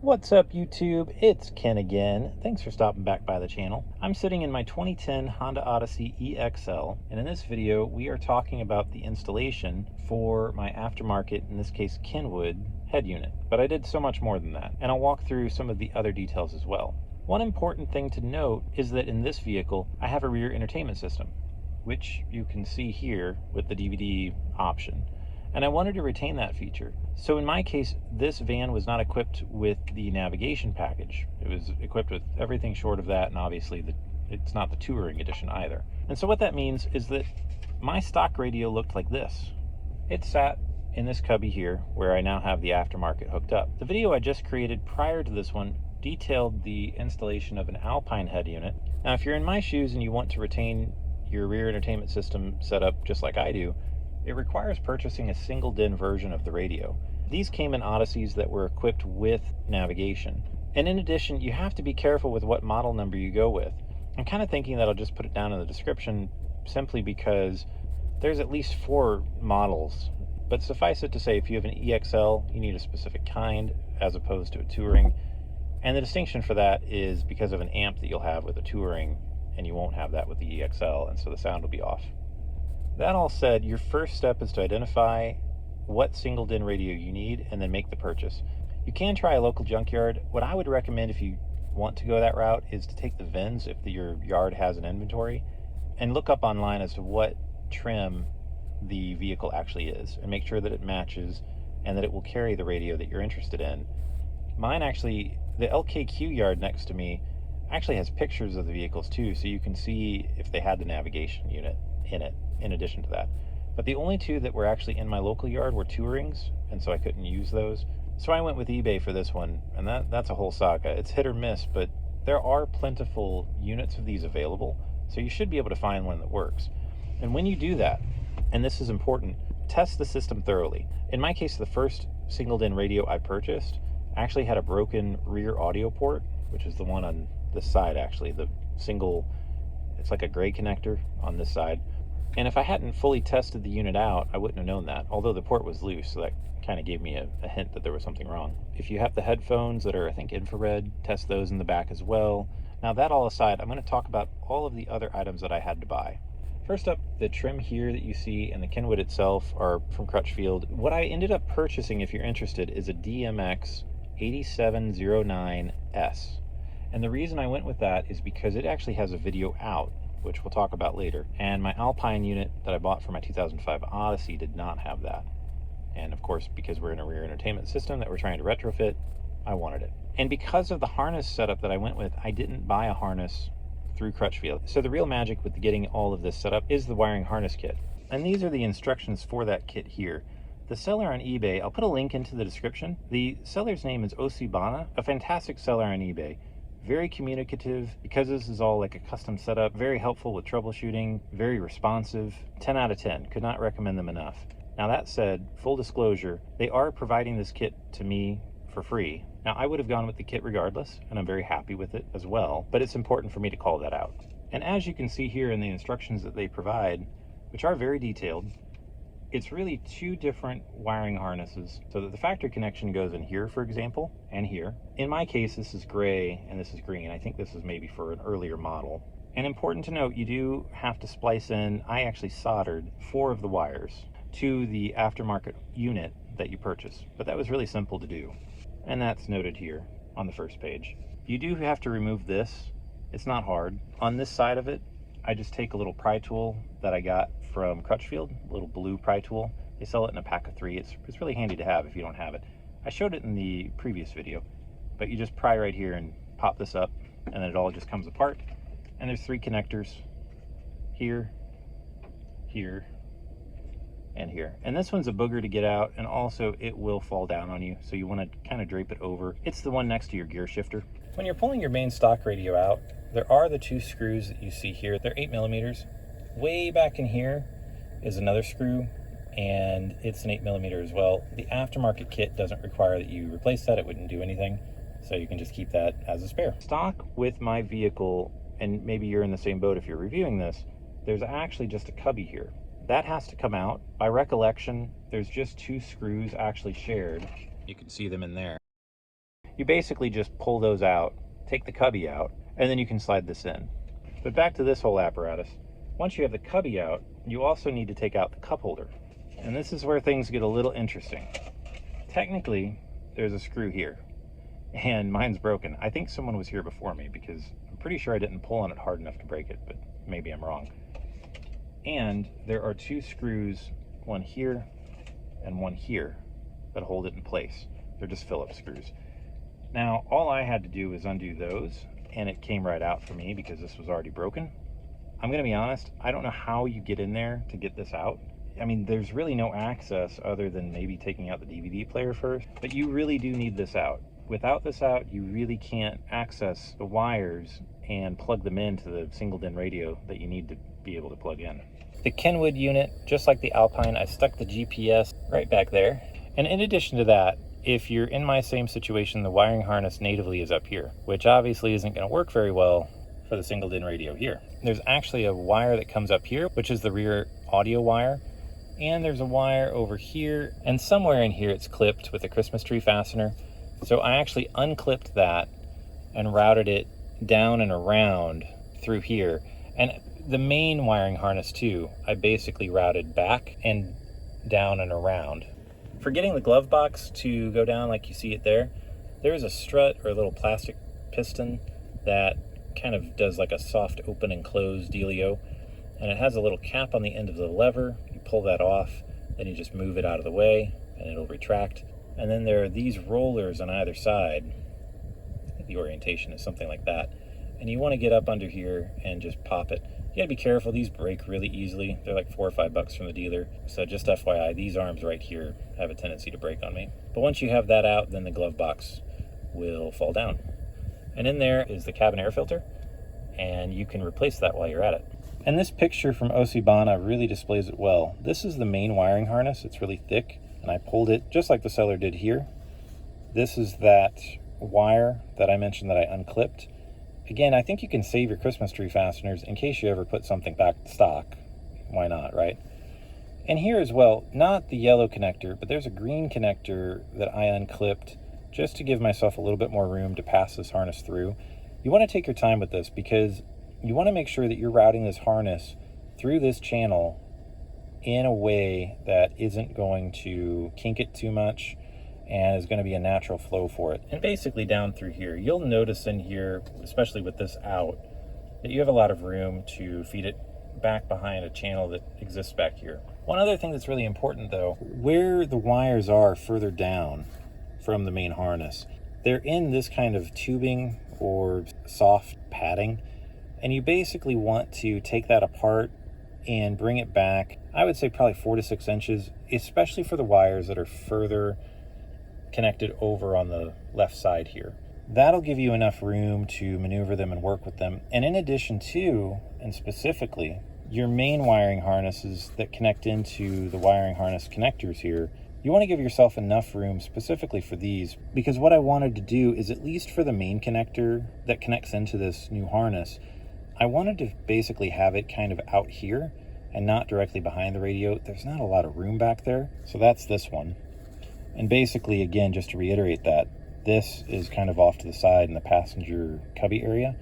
What's up, YouTube? It's Ken again. Thanks for stopping back by the channel. I'm sitting in my 2010 Honda Odyssey EXL, and in this video we are talking about the installation for my aftermarket, in this case Kenwood, head unit. But I did so much more than that, and I'll walk through some of the other details as well. One important thing to note is that in this vehicle I have a rear entertainment system, which you can see here with the DVD option. And I wanted to retain that feature. So in my case, this van was not equipped with the navigation package. It was equipped with everything short of that, and obviously it's not the touring edition either. And so what that means is that my stock radio looked like this. It sat in this cubby here, where I now have the aftermarket hooked up. The video I just created prior to this one detailed the installation of an Alpine head unit. Now, if you're in my shoes and you want to retain your rear entertainment system set up just like I do, it requires purchasing a single DIN version of the radio. These came in Odysseys that were equipped with navigation. And in addition, you have to be careful with what model number you go with. I'm kind of thinking that I'll just put it down in the description simply because there's at least 4 models. But suffice it to say, if you have an EXL, you need a specific kind as opposed to a touring. And the distinction for that is because of an amp that you'll have with a touring, and you won't have that with the EXL, and so the sound will be off. That all said, your first step is to identify what single DIN radio you need and then make the purchase. You can try a local junkyard. What I would recommend if you want to go that route is to take the VINs if your yard has an inventory and look up online as to what trim the vehicle actually is and make sure that it matches and that it will carry the radio that you're interested in. Mine actually, the LKQ yard next to me actually has pictures of the vehicles too, so you can see if they had the navigation unit in it in addition to that. But the only 2 that were actually in my local yard were tourings, and so I couldn't use those. So I went with eBay for this one, and that's a whole saga. It's hit or miss, but there are plentiful units of these available, so you should be able to find one that works. And when you do that, and this is important, test the system thoroughly. In my case, the first single DIN radio I purchased actually had a broken rear audio port, which is the one on this side actually, the single, it's like a gray connector on this side. And if I hadn't fully tested the unit out, I wouldn't have known that, although the port was loose, so that kind of gave me a hint that there was something wrong. If you have the headphones that are, I think, infrared, test those in the back as well. Now, that all aside, I'm going to talk about all of the other items that I had to buy. First up, the trim here that you see and the Kenwood itself are from Crutchfield. What I ended up purchasing, if you're interested, is a DMX8709S. And the reason I went with that is because it actually has a video out, which we'll talk about later. And my Alpine unit that I bought for my 2005 Odyssey did not have that. And of course, because we're in a rear entertainment system that we're trying to retrofit, I wanted it. And because of the harness setup that I went with, I didn't buy a harness through Crutchfield. So the real magic with getting all of this set up is the wiring harness kit. And these are the instructions for that kit here. The seller on eBay, I'll put a link into the description. The seller's name is Osibana, a fantastic seller on eBay. Very communicative, because this is all like a custom setup, very helpful with troubleshooting, very responsive. 10 out of 10, could not recommend them enough. Now that said, full disclosure, they are providing this kit to me for free. Now I would have gone with the kit regardless, and I'm very happy with it as well, but it's important for me to call that out. And as you can see here in the instructions that they provide, which are very detailed, it's really 2 different wiring harnesses, so that the factory connection goes in here, for example, and here. In my case, this is gray and this is green. I think this is maybe for an earlier model. And important to note, you do have to splice in, I actually soldered 4 of the wires to the aftermarket unit that you purchase, but that was really simple to do. And that's noted here on the first page. You do have to remove this. It's not hard. On this side of it, I just take a little pry tool that I got from Crutchfield, a little blue pry tool. They sell it in a pack of 3. It's really handy to have if you don't have it. I showed it in the previous video, but you just pry right here and pop this up, and then it all just comes apart. And there's 3 connectors here, here, and here. And this one's a booger to get out, and also it will fall down on you, so you want to kind of drape it over. It's the one next to your gear shifter. When you're pulling your main stock radio out, there are the 2 screws that you see here. They're 8mm. Way back in here is another screw, and it's an 8mm as well. The aftermarket kit doesn't require that you replace that. It wouldn't do anything, so you can just keep that as a spare. Stock with my vehicle, and maybe you're in the same boat if you're reviewing this, there's actually just a cubby here. That has to come out. By recollection, there's just 2 screws actually shared. You can see them in there. You basically just pull those out, take the cubby out, and then you can slide this in. But back to this whole apparatus. Once you have the cubby out, you also need to take out the cup holder. And this is where things get a little interesting. Technically, there's a screw here, and mine's broken. I think someone was here before me because I'm pretty sure I didn't pull on it hard enough to break it, but maybe I'm wrong. And there are two screws, one here and one here, that hold it in place. They're just Phillips screws. Now, all I had to do was undo those, and it came right out for me because this was already broken. I'm gonna be honest, I don't know how you get in there to get this out. I mean, there's really no access other than maybe taking out the DVD player first, but you really do need this out. Without this out, you really can't access the wires and plug them into the single DIN radio that you need to be able to plug in. The Kenwood unit, just like the Alpine, I stuck the GPS right back there. And in addition to that, if you're in my same situation, the wiring harness natively is up here, which obviously isn't going to work very well for the single DIN radio here. There's actually a wire that comes up here, which is the rear audio wire, and there's a wire over here, and somewhere in here it's clipped with a Christmas tree fastener. So I actually unclipped that and routed it down and around through here. And the main wiring harness too, I basically routed back and down and around. For getting the glove box to go down like you see it there, there's a strut or a little plastic piston that kind of does like a soft open and close dealio, and it has a little cap on the end of the lever. You pull that off, then you just move it out of the way and it'll retract. And then there are these rollers on either side. I think the orientation is something like that, and you want to get up under here and just pop it. You gotta be careful, these break really easily. They're like $4 or $5 from the dealer. So just FYI, these arms right here have a tendency to break on me. But once you have that out, then the glove box will fall down. And in there is the cabin air filter, and you can replace that while you're at it. And this picture from Osibana really displays it well. This is the main wiring harness. It's really thick, and I pulled it just like the seller did here. This is that wire that I mentioned that I unclipped. Again, I think you can save your Christmas tree fasteners in case you ever put something back stock. Why not, right? And here as well, not the yellow connector, but there's a green connector that I unclipped just to give myself a little bit more room to pass this harness through. You want to take your time with this because you want to make sure that you're routing this harness through this channel in a way that isn't going to kink it too much and is going to be a natural flow for it. And basically down through here, you'll notice in here, especially with this out, that you have a lot of room to feed it back behind a channel that exists back here. One other thing that's really important though, where the wires are further down from the main harness, they're in this kind of tubing or soft padding, and you basically want to take that apart and bring it back, I would say probably 4 to 6 inches, especially for the wires that are further connected over on the left side here. That'll give you enough room to maneuver them and work with them. And in addition to, and specifically, your main wiring harnesses that connect into the wiring harness connectors here, you want to give yourself enough room specifically for these, because what I wanted to do is, at least for the main connector that connects into this new harness, I wanted to basically have it kind of out here and not directly behind the radio. There's not a lot of room back there, so that's this one. And basically, again, just to reiterate that, this is kind of off to the side in the passenger cubby area,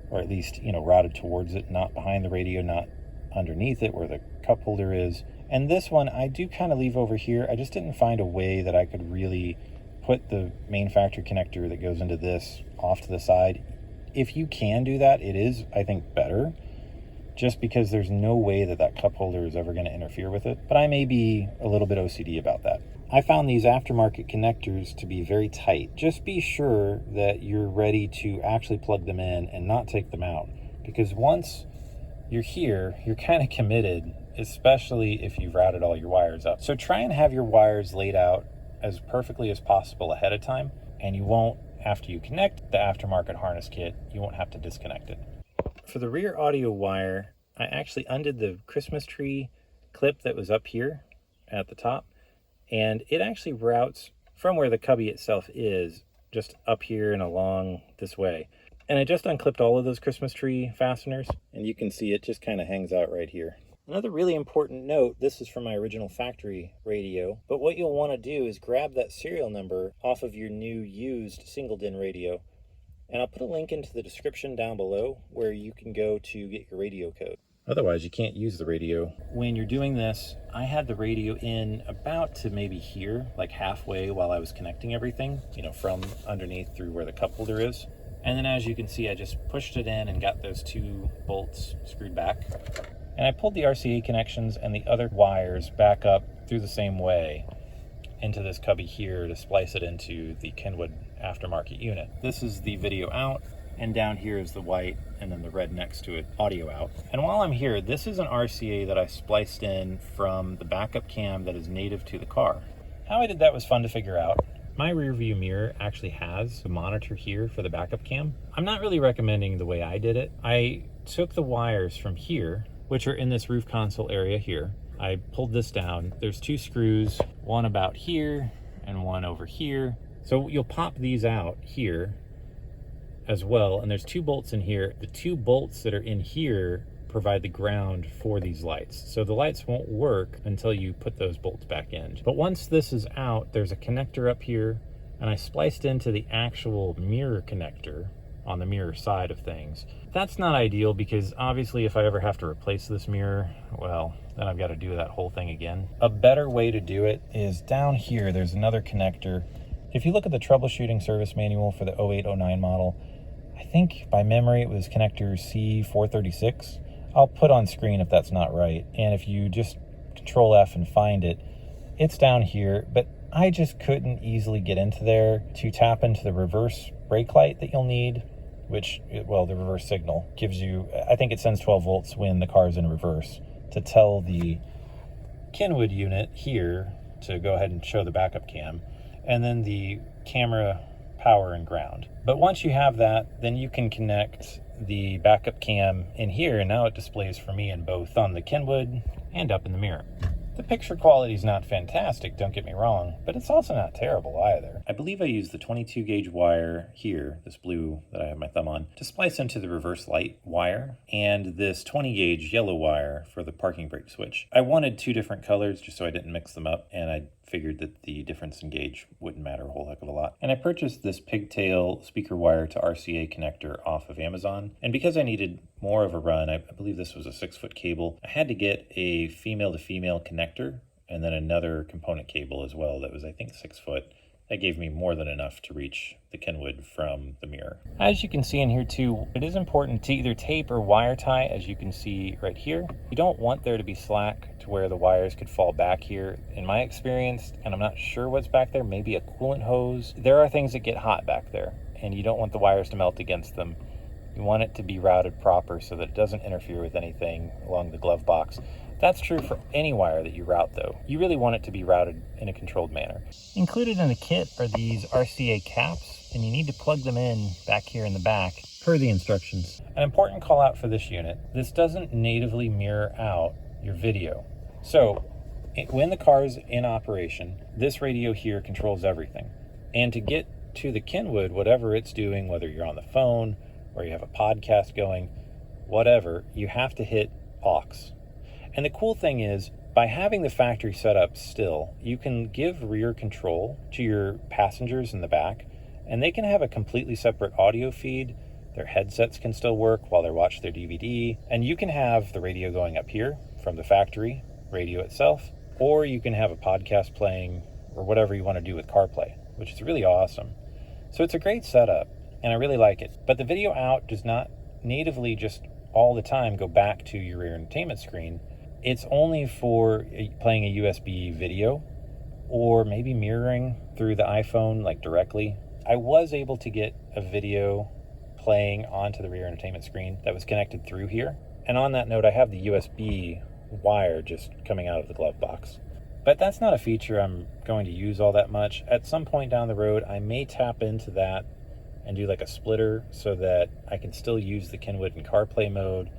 or at least, you know, routed towards it, not behind the radio, not underneath it where the cup holder is. And this one I do kind of leave over here. I just didn't find a way that I could really put the main factory connector that goes into this off to the side. If you can do that, it is, I think, better, just because there's no way that that cup holder is ever going to interfere with it. But I may be a little bit OCD about that. I found these aftermarket connectors to be very tight. Just be sure that you're ready to actually plug them in and not take them out, because once you're here, you're kind of committed, especially if you've routed all your wires up. So try and have your wires laid out as perfectly as possible ahead of time, and you won't, after you connect the aftermarket harness kit, you won't have to disconnect it. For the rear audio wire, I actually undid the Christmas tree clip that was up here at the top, and it actually routes from where the cubby itself is, just up here and along this way. And I just unclipped all of those Christmas tree fasteners, and you can see it just kind of hangs out right here. Another really important note, this is from my original factory radio, but what you'll want to do is grab that serial number off of your new used single DIN radio, and I'll put a link into the description down below where you can go to get your radio code. Otherwise, you can't use the radio. When you're doing this, I had the radio in about to maybe here, like halfway while I was connecting everything, from underneath through where the cup holder is. And then as you can see, I just pushed it in and got those 2 bolts screwed back. And I pulled the RCA connections and the other wires back up through the same way into this cubby here to splice it into the Kenwood aftermarket unit. This is the video out, and down here is the white, and then the red next to it, audio out. And while I'm here, this is an RCA that I spliced in from the backup cam that is native to the car. How I did that was fun to figure out. My rear view mirror actually has a monitor here for the backup cam. I'm not really recommending the way I did it. I took the wires from here, which are in this roof console area here. I pulled this down. There's 2 screws, one about here and one over here. So you'll pop these out here as well. And there's 2 bolts in here. The 2 bolts that are in here provide the ground for these lights. So the lights won't work until you put those bolts back in. But once this is out, there's a connector up here, and I spliced into the actual mirror connector on the mirror side of things. That's not ideal because obviously if I ever have to replace this mirror, well, then I've got to do that whole thing again. A better way to do it is down here, there's another connector. If you look at the troubleshooting service manual for the 0809 model, I think by memory it was connector C436. I'll put on screen if that's not right. And if you just Control F and find it, it's down here, but I just couldn't easily get into there to tap into the reverse brake light that you'll need, which, well, the reverse signal gives you, I think it sends 12 volts when the car is in reverse to tell the Kenwood unit here to go ahead and show the backup cam, and then the camera, power, and ground. But once you have that, then you can connect the backup cam in here, and now it displays for me in both on the Kenwood and up in the mirror. The picture quality is not fantastic, don't get me wrong, but it's also not terrible either. I believe I used the 22 gauge wire here, this blue that I have my thumb on, to splice into the reverse light wire, and this 20 gauge yellow wire for the parking brake switch. I wanted 2 different colors just so I didn't mix them up, and I figured that the difference in gauge wouldn't matter a whole heck of a lot. And I purchased this pigtail speaker wire to RCA connector off of Amazon, and because I needed more of a run, I believe this was a 6-foot cable, I had to get a female to female connector and then another component cable as well that was, I think, 6 foot. That gave me more than enough to reach the Kenwood from the mirror. As you can see in here too, it is important to either tape or wire tie, as you can see right here. You don't want there to be slack to where the wires could fall back here. In my experience, and I'm not sure what's back there, maybe a coolant hose. There are things that get hot back there, and you don't want the wires to melt against them. You want it to be routed proper so that it doesn't interfere with anything along the glove box. That's true for any wire that you route though. You really want it to be routed in a controlled manner. Included in the kit are these RCA caps, and you need to plug them in back here in the back per the instructions. An important call out for this unit, this doesn't natively mirror out your video. So when the car is in operation, this radio here controls everything. And to get to the Kenwood, whatever it's doing, whether you're on the phone or you have a podcast going, whatever, you have to hit aux. And the cool thing is, by having the factory set up still, you can give rear control to your passengers in the back, and they can have a completely separate audio feed. Their headsets can still work while they watch their DVD, and you can have the radio going up here from the factory radio itself, or you can have a podcast playing or whatever you want to do with CarPlay, which is really awesome. So it's a great setup, and I really like it. But the video out does not natively just all the time go back to your rear entertainment screen. It's only for playing a USB video or maybe mirroring through the iPhone, like directly. I was able to get a video playing onto the rear entertainment screen that was connected through here. And on that note, I have the USB wire just coming out of the glove box. But that's not a feature I'm going to use all that much. At some point down the road, I may tap into that and do like a splitter so that I can still use the Kenwood in CarPlay mode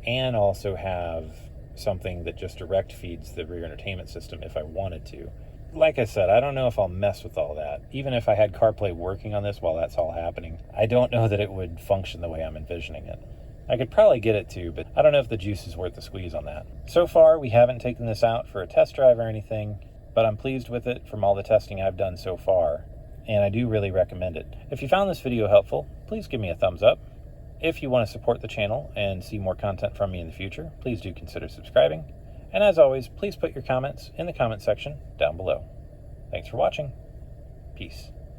and also have something that just direct feeds the rear entertainment system if I wanted to. Like I said, I don't know if I'll mess with all that. Even if I had CarPlay working on this while that's all happening, I don't know that it would function the way I'm envisioning it. I could probably get it to, but I don't know if the juice is worth the squeeze on that. So far, we haven't taken this out for a test drive or anything, but I'm pleased with it from all the testing I've done so far, and I do really recommend it. If you found this video helpful, please give me a thumbs up. If you want to support the channel and see more content from me in the future, please do consider subscribing. And as always, please put your comments in the comment section down below. Thanks for watching. Peace.